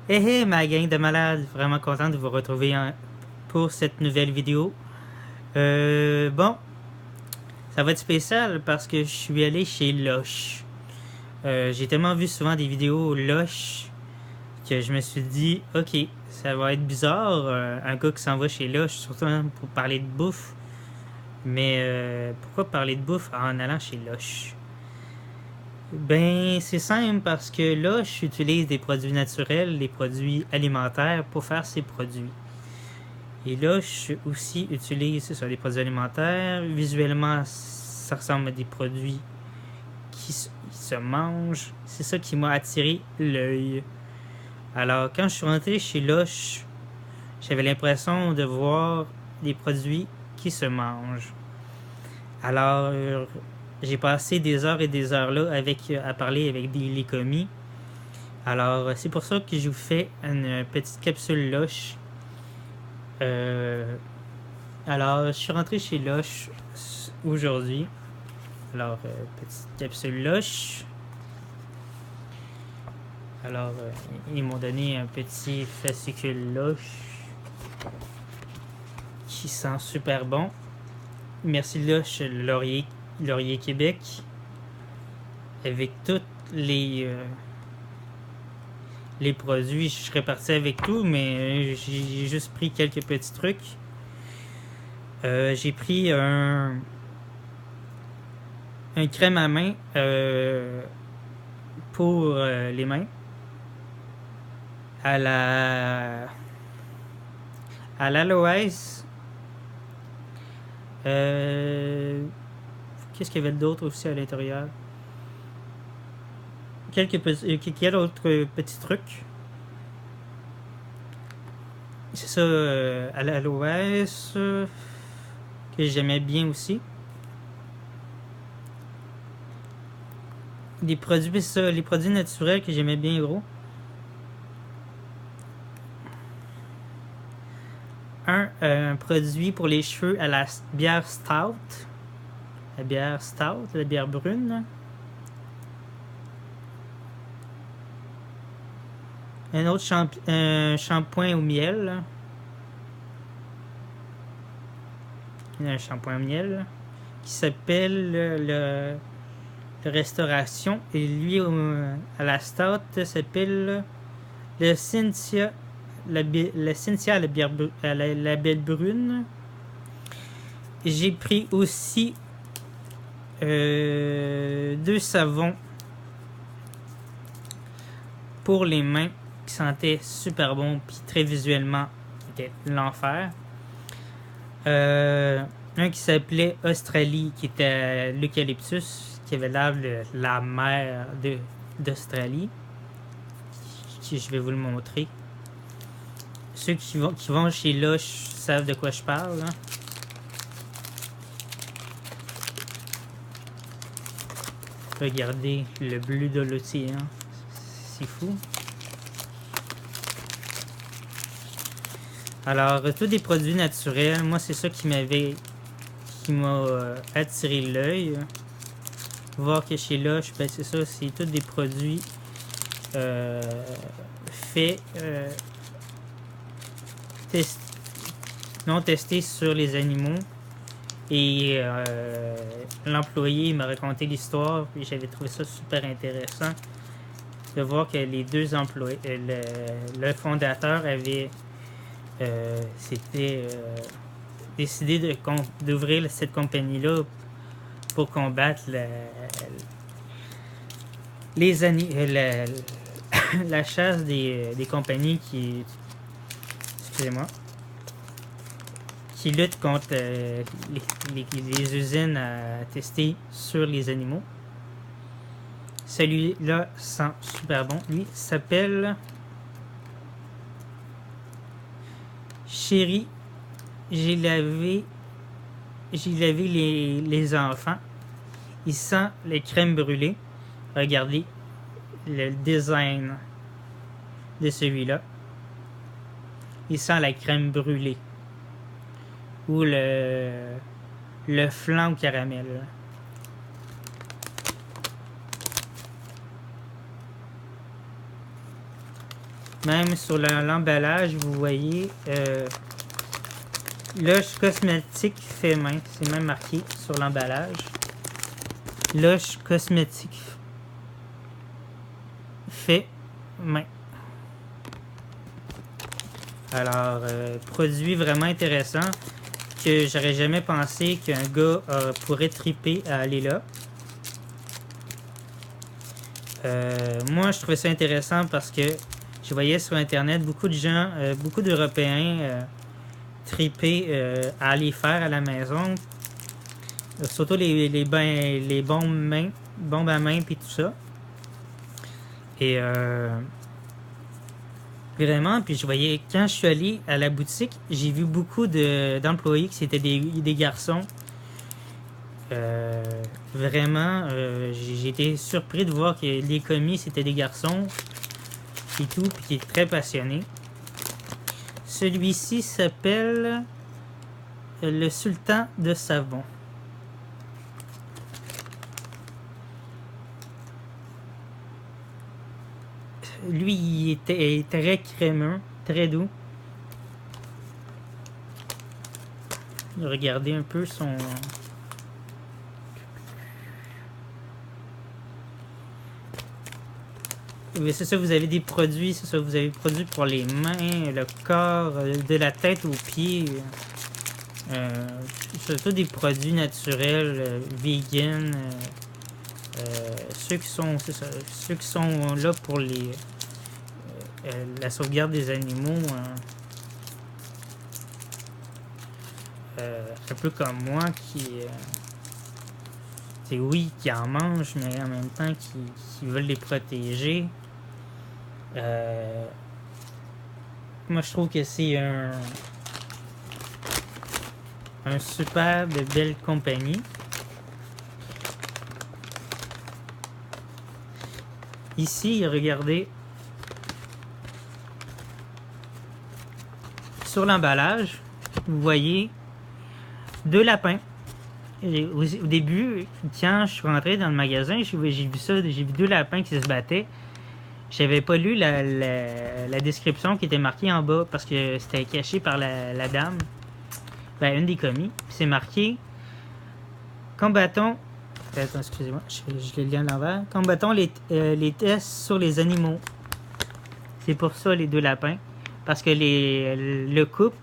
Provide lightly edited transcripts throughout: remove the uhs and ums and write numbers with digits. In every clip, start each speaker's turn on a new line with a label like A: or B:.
A: Hey hey ma gang de malades, vraiment content de vous retrouver pour cette nouvelle vidéo. Bon, ça va être spécial parce que je suis allé chez Lush. J'ai tellement vu souvent des vidéos Lush que je me suis dit, ok, ça va être bizarre, un gars qui s'en va chez Lush, surtout pour parler de bouffe. Mais pourquoi parler de bouffe en allant chez Lush? Ben, c'est simple parce que Lush utilise des produits naturels, des produits alimentaires pour faire ses produits. Et là, je aussi utilise ça, des produits alimentaires. Visuellement, ça ressemble à des produits qui se mangent. C'est ça qui m'a attiré l'œil. Alors, quand je suis rentré chez Lush, j'avais l'impression de voir des produits qui se mangent. Alors, j'ai passé des heures et des heures là à parler avec les commis. Alors, c'est pour ça que je vous fais une petite capsule Lush. Euh, Alors, je suis rentré chez Lush aujourd'hui. Alors, petite capsule Lush. Alors, ils m'ont donné un petit fascicule Lush qui sent super bon. Merci Lush Laurier Québec. Avec tous les produits, je serais parti avec tout, mais j'ai juste pris quelques petits trucs. J'ai pris un crème à main pour les mains à l'aloès. Qu'est-ce qu'il y avait d'autre aussi à l'intérieur? Quel autre petit truc? C'est ça, à l'aloès que j'aimais bien aussi. Des produits, c'est ça, les produits naturels que j'aimais bien gros. Un produit pour les cheveux à la bière stout. La bière stout, la bière brune. Un autre shampoing au miel. Un shampoing au miel qui s'appelle le Restauration. Et lui, à la stout, s'appelle le Cynthia. La Cynthia, la bière la belle brune. J'ai pris aussi deux savons pour les mains qui sentaient super bon puis très visuellement qui était l'enfer. Un qui s'appelait Australie qui était l'eucalyptus qui avait l'air de la mer d'Australie, qui je vais vous le montrer. Ceux qui vont chez Lush savent de quoi je parle, hein. Regardez le bleu de l'océan, c'est fou. Alors, tous des produits naturels, moi c'est ça qui m'a attiré l'œil. Voir que chez Lush, ben c'est ça, c'est tous des produits faits, non testés sur les animaux. Et l'employé m'a raconté l'histoire, et j'avais trouvé ça super intéressant de voir que les deux employés, le fondateur avait décidé d'ouvrir cette compagnie-là pour combattre la chasse des compagnies excusez-moi, qui luttent contre les usines à tester sur les animaux. Celui-là sent super bon. Lui s'appelle Chérie. J'ai lavé les enfants. Il sent les crèmes brûlées. Regardez le design de celui-là. Il sent la crème brûlée. Ou le flan au caramel. Même sur l'emballage, vous voyez Lush cosmétique fait main. C'est même marqué sur l'emballage. Lush cosmétique fait main. Alors, produit vraiment intéressant que j'aurais jamais pensé qu'un gars pourrait triper à aller là. Moi, je trouvais ça intéressant parce que je voyais sur Internet beaucoup de gens, beaucoup d'Européens triper à aller faire à la maison. Surtout les bombes à main puis tout ça. Et vraiment, puis je voyais, quand je suis allé à la boutique, j'ai vu beaucoup d'employés qui c'était des garçons. Vraiment, j'ai été surpris de voir que les commis c'était des garçons et tout, puis qui est très passionné. Celui-ci s'appelle le Sultan de Savon. Lui, il était très crémeux, très doux. Regardez un peu son... C'est ça, vous avez des produits, c'est ça, vous avez des produits pour les mains, le corps, de la tête aux pieds. Surtout des produits naturels, vegan. Ceux qui sont là pour la sauvegarde des animaux. Un peu comme moi qui en mangent, mais en même temps qui veulent les protéger. Moi, je trouve que c'est un super de belle compagnie. Ici, regardez, sur l'emballage, vous voyez 2 lapins. Au début, quand je suis rentré dans le magasin, j'ai vu ça, j'ai vu 2 lapins qui se battaient. J'avais pas lu la description qui était marquée en bas parce que c'était caché par la dame, une des commis. Puis c'est marqué combattons. Attends, excusez-moi, je l'ai lu à l'envers. Combattons les tests sur les animaux. C'est pour ça les 2 lapins. Parce que le couple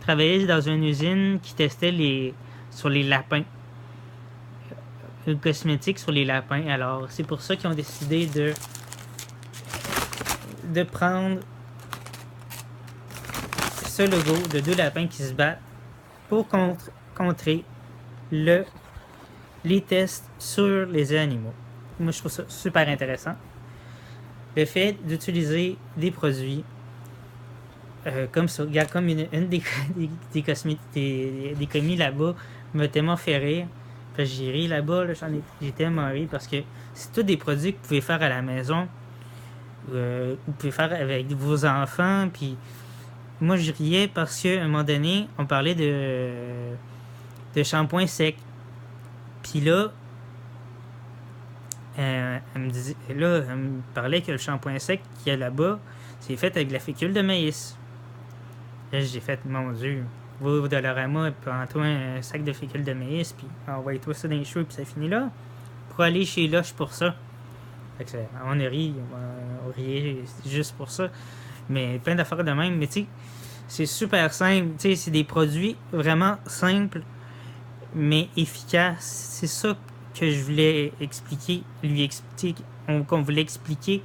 A: travaillait dans une usine qui testait sur les lapins. Le cosmétique sur les lapins. Alors, c'est pour ça qu'ils ont décidé de prendre ce logo de 2 lapins qui se battent pour contrer les tests sur les animaux. Moi, je trouve ça super intéressant. Le fait d'utiliser des produits comme ça, regarde, comme une des commis là-bas m'a tellement fait rire. J'ai ri là-bas, j'ai tellement ri parce que c'est tous des produits que vous pouvez faire à la maison. Vous pouvez faire avec vos enfants. Puis moi, je riais parce qu'à un moment donné, on parlait de shampoing sec. Puis là, elle me parlait que le shampoing sec qu'il y a là-bas, c'est fait avec de la fécule de maïs. Là, j'ai fait, mon Dieu, va au Dollarama, prends-toi un sac de fécule de maïs, puis envoie-toi ça dans les cheveux, puis ça finit là. Pour aller chez Lush pour ça. Fait que on a ri, on riait juste pour ça. Mais plein d'affaires de même. Mais tu sais, c'est super simple. Tu sais, c'est des produits vraiment simples, mais efficaces. C'est ça que je voulais qu'on voulait expliquer.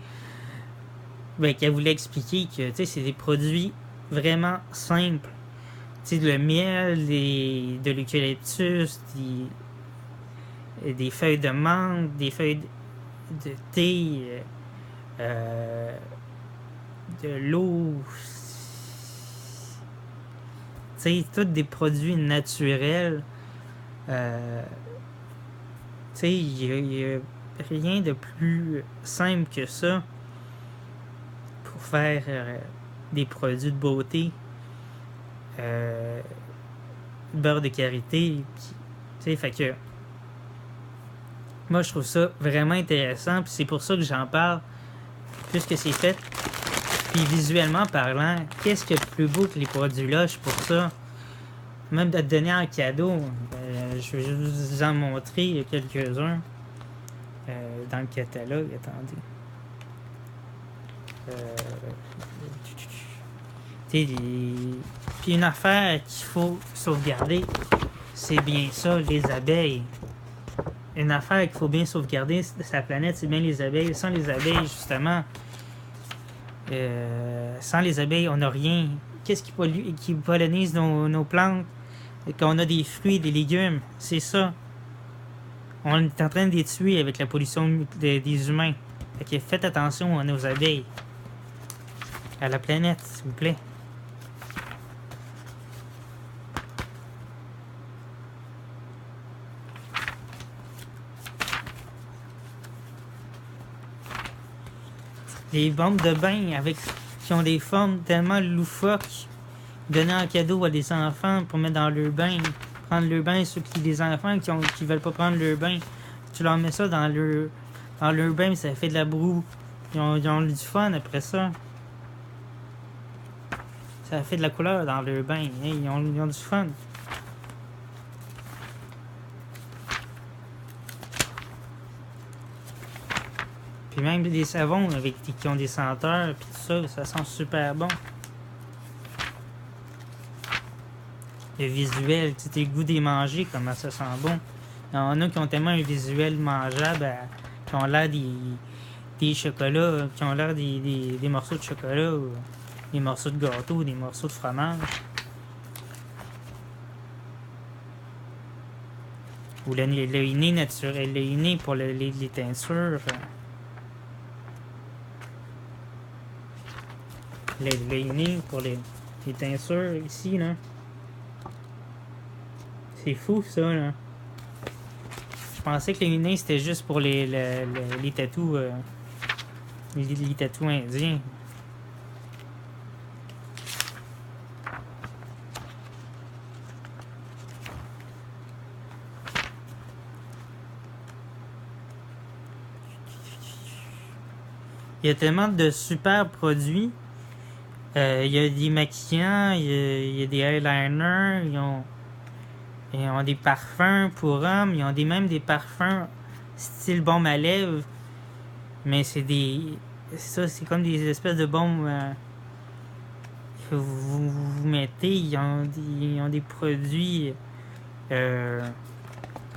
A: Qu'elle voulait expliquer que, tu sais, c'est des produits vraiment simple. Tu sais, le miel, de l'eucalyptus, des feuilles de menthe, des feuilles de thé, de l'eau. Tu sais, tous des produits naturels. Tu sais, il n'y a rien de plus simple que ça pour faire des produits de beauté, beurre de karité, tu sais, fait que moi je trouve ça vraiment intéressant, puis c'est pour ça que j'en parle, puisque c'est fait Puis visuellement parlant, qu'est-ce qu'il y a de plus beau que les produits Lush pour ça? Même de te donner en cadeau. Je vais juste vous en montrer quelques-uns dans le catalogue. Attendez. Puis une affaire qu'il faut sauvegarder, c'est bien ça, les abeilles. Une affaire qu'il faut bien sauvegarder de sa planète, c'est bien les abeilles. Sans les abeilles, justement, sans les abeilles, on n'a rien. Qu'est-ce qui pollinise nos plantes? Quand on a des fruits, des légumes, c'est ça. On est en train de les tuer avec la pollution des humains. Fait que faites attention à nos abeilles. À la planète, s'il vous plaît. Des bombes de bain qui ont des formes tellement loufoques, données en cadeau à des enfants pour mettre dans leur bain. Prendre leur bain, des enfants qui veulent pas prendre leur bain. Tu leur mets ça dans leur bain, ça fait de la broue. Ils ont du fun après ça. Ça fait de la couleur dans leur bain. Hey, ils ont du fun. Puis même des savons qui ont des senteurs, puis tout ça sent super bon. Le visuel, tu sais, le goût des manger, comment ça sent bon. Il y en a qui ont tellement un visuel mangeable, qui ont l'air des chocolats, qui ont l'air des morceaux de chocolat, ou des morceaux de gâteau, des morceaux de fromage. Ou le inné naturel, le inné pour les teintures. Le inné pour les teintures ici, là. C'est fou, ça, là. Je pensais que le inné, c'était juste pour les tatous, les tatous indiens. Il y a tellement de super produits. Il y a des maquillants, il y a des eyeliners, ils ont des parfums pour hommes, ils ont même des parfums style baume à lèvres. Mais c'est comme des espèces de baumes que vous mettez. Ils ont des produits.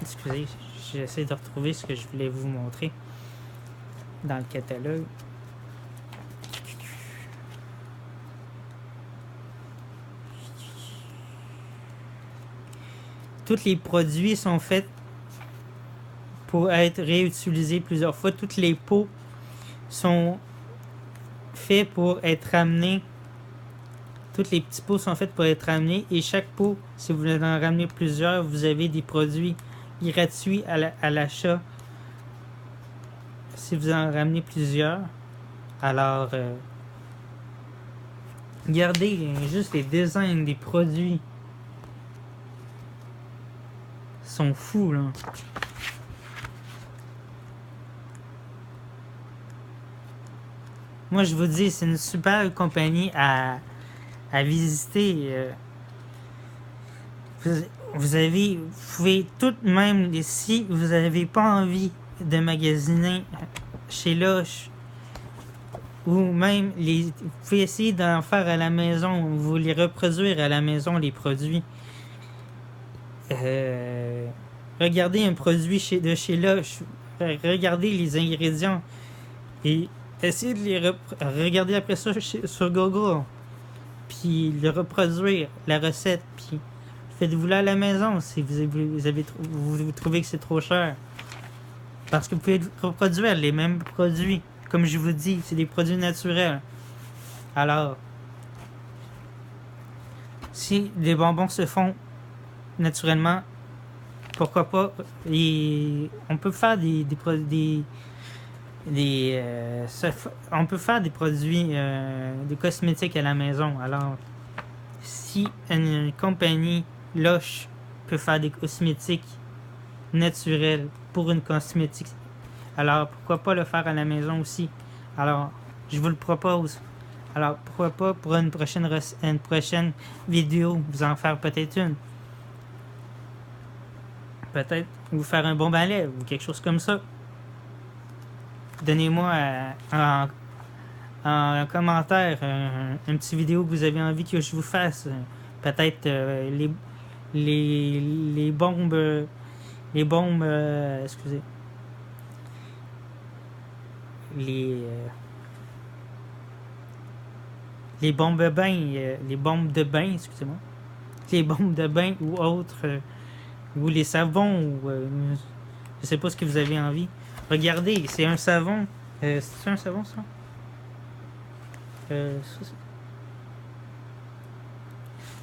A: Excusez, j'essaie de retrouver ce que je voulais vous montrer dans le catalogue. Tous les produits sont faits pour être réutilisés plusieurs fois. Toutes les pots sont faits pour être ramenés. Tous les petits pots sont faits pour être ramenés. Et chaque pot, si vous en ramenez plusieurs, vous avez des produits gratuits à l'achat. Si vous en ramenez plusieurs. Alors, regardez juste les designs des produits. Sont fous, là. Moi, je vous dis, c'est une super compagnie à visiter. Vous pouvez tout de même, si vous n'avez pas envie de magasiner chez Lush, ou même, vous pouvez essayer d'en faire à la maison, vous les reproduire à la maison, les produits. Regardez un produit de chez Lush, regardez les ingrédients et essayez de les regarder après ça sur Google, puis le reproduire, la recette, puis faites-vous-la à la maison si vous trouvez que c'est trop cher. Parce que vous pouvez reproduire les mêmes produits. Comme je vous dis, c'est des produits naturels. Alors, si les bonbons se font naturellement, pourquoi pas? On peut faire on peut faire des produits, des cosmétiques à la maison. Alors, si une compagnie Lush peut faire des cosmétiques naturels pour une cosmétique, alors pourquoi pas le faire à la maison aussi? Alors, je vous le propose. Alors, pourquoi pas pour une prochaine vidéo, vous en faire peut-être une. Peut-être vous faire un bon balai ou quelque chose comme ça. Donnez-moi en commentaire un petit vidéo que vous avez envie que je vous fasse. Peut-être les bombes. Excusez. Les bombes de bain. Les bombes de bain, excusez-moi. Les bombes de bain ou autres. Ou les savons. Ou, je sais pas ce que vous avez envie. Regardez, c'est un savon. C'est un savon, ça?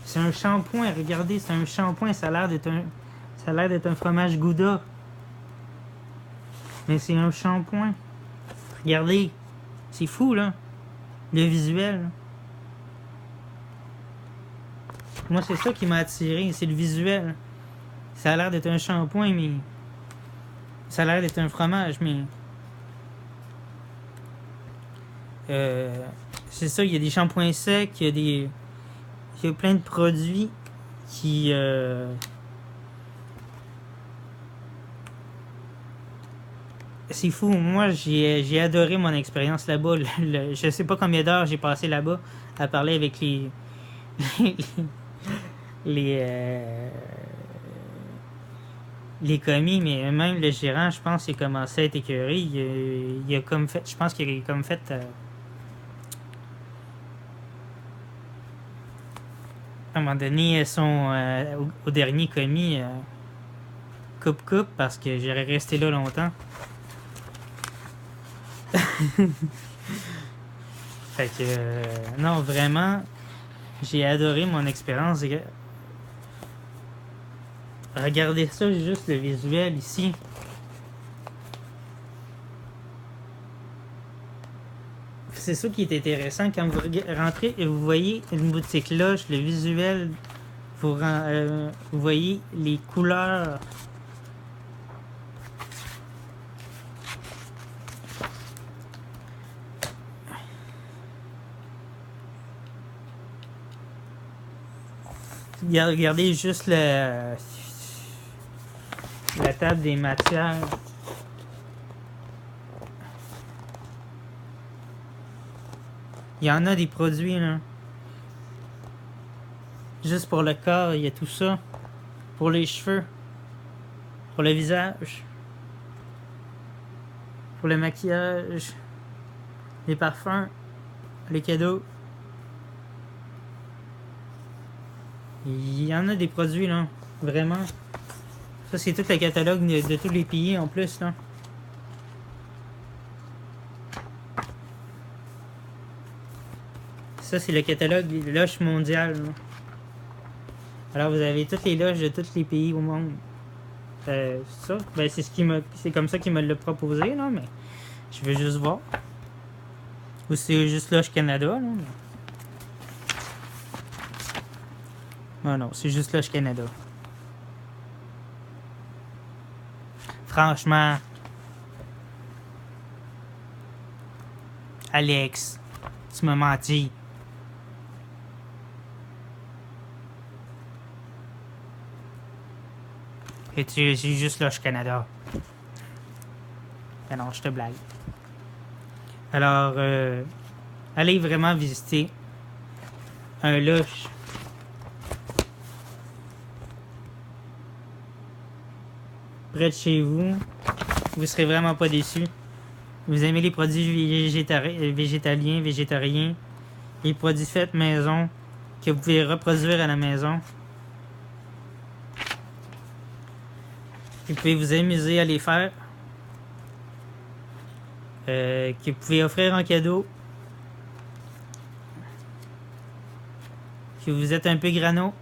A: C'est un shampoing. Regardez, c'est un shampoing. Ça a l'air d'être un fromage Gouda. Mais c'est un shampoing. Regardez. C'est fou, là. Le visuel. Là. Moi, c'est ça qui m'a attiré. C'est le visuel. Ça a l'air d'être un shampoing, mais... Ça a l'air d'être un fromage, mais... c'est ça, il y a des shampoings secs, il y a plein de produits qui... C'est fou, moi j'ai adoré mon expérience là-bas. Je sais pas combien d'heures j'ai passé là-bas à parler avec les... les commis, mais même le gérant, je pense, il a commencé à être écœuré. Il a comme fait... Je pense qu'il a comme fait... à un moment donné, au dernier commis, coupe parce que j'aurais resté là longtemps. Fait que non, vraiment, j'ai adoré mon expérience. Regardez ça, juste le visuel ici. C'est ça qui est intéressant quand vous rentrez et vous voyez une boutique loche, le visuel, vous voyez les couleurs. Regardez juste la table des matières. Il y en a des produits, là. Juste pour le corps, il y a tout ça. Pour les cheveux. Pour le visage. Pour le maquillage. Les parfums. Les cadeaux. Il y en a des produits, là. Vraiment. Ça, c'est tout le catalogue de tous les pays, en plus, là. Ça, c'est le catalogue des loges mondiales. Là. Alors, vous avez toutes les loges de tous les pays au monde. Ça, ben, c'est comme ça qu'il me l'a proposé, là, mais je veux juste voir. Ou c'est juste Loge Canada, là. Mais... non, c'est juste Loge Canada. Franchement, Alex, tu m'as menti. Et c'est juste Loge Canada. Mais non, je te blague. Alors, allez vraiment visiter un Loche. Près de chez vous. Vous serez vraiment pas déçus. Vous aimez les produits végétaliens, végétariens, les produits faits maison, que vous pouvez reproduire à la maison. Vous pouvez vous amuser à les faire. Que vous pouvez offrir en cadeau. Que vous êtes un peu grano.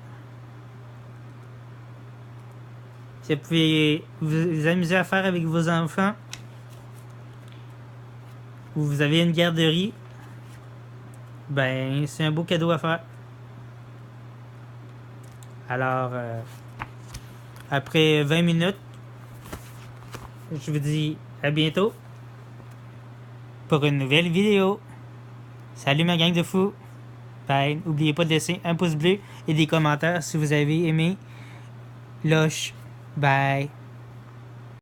A: Que vous pouvez vous amuser à faire avec vos enfants. Ou vous avez une garderie. Ben, c'est un beau cadeau à faire. Alors, après 20 minutes, je vous dis à bientôt pour une nouvelle vidéo. Salut ma gang de fous. Bye. N'oubliez pas de laisser un pouce bleu et des commentaires si vous avez aimé. Loche. Bye.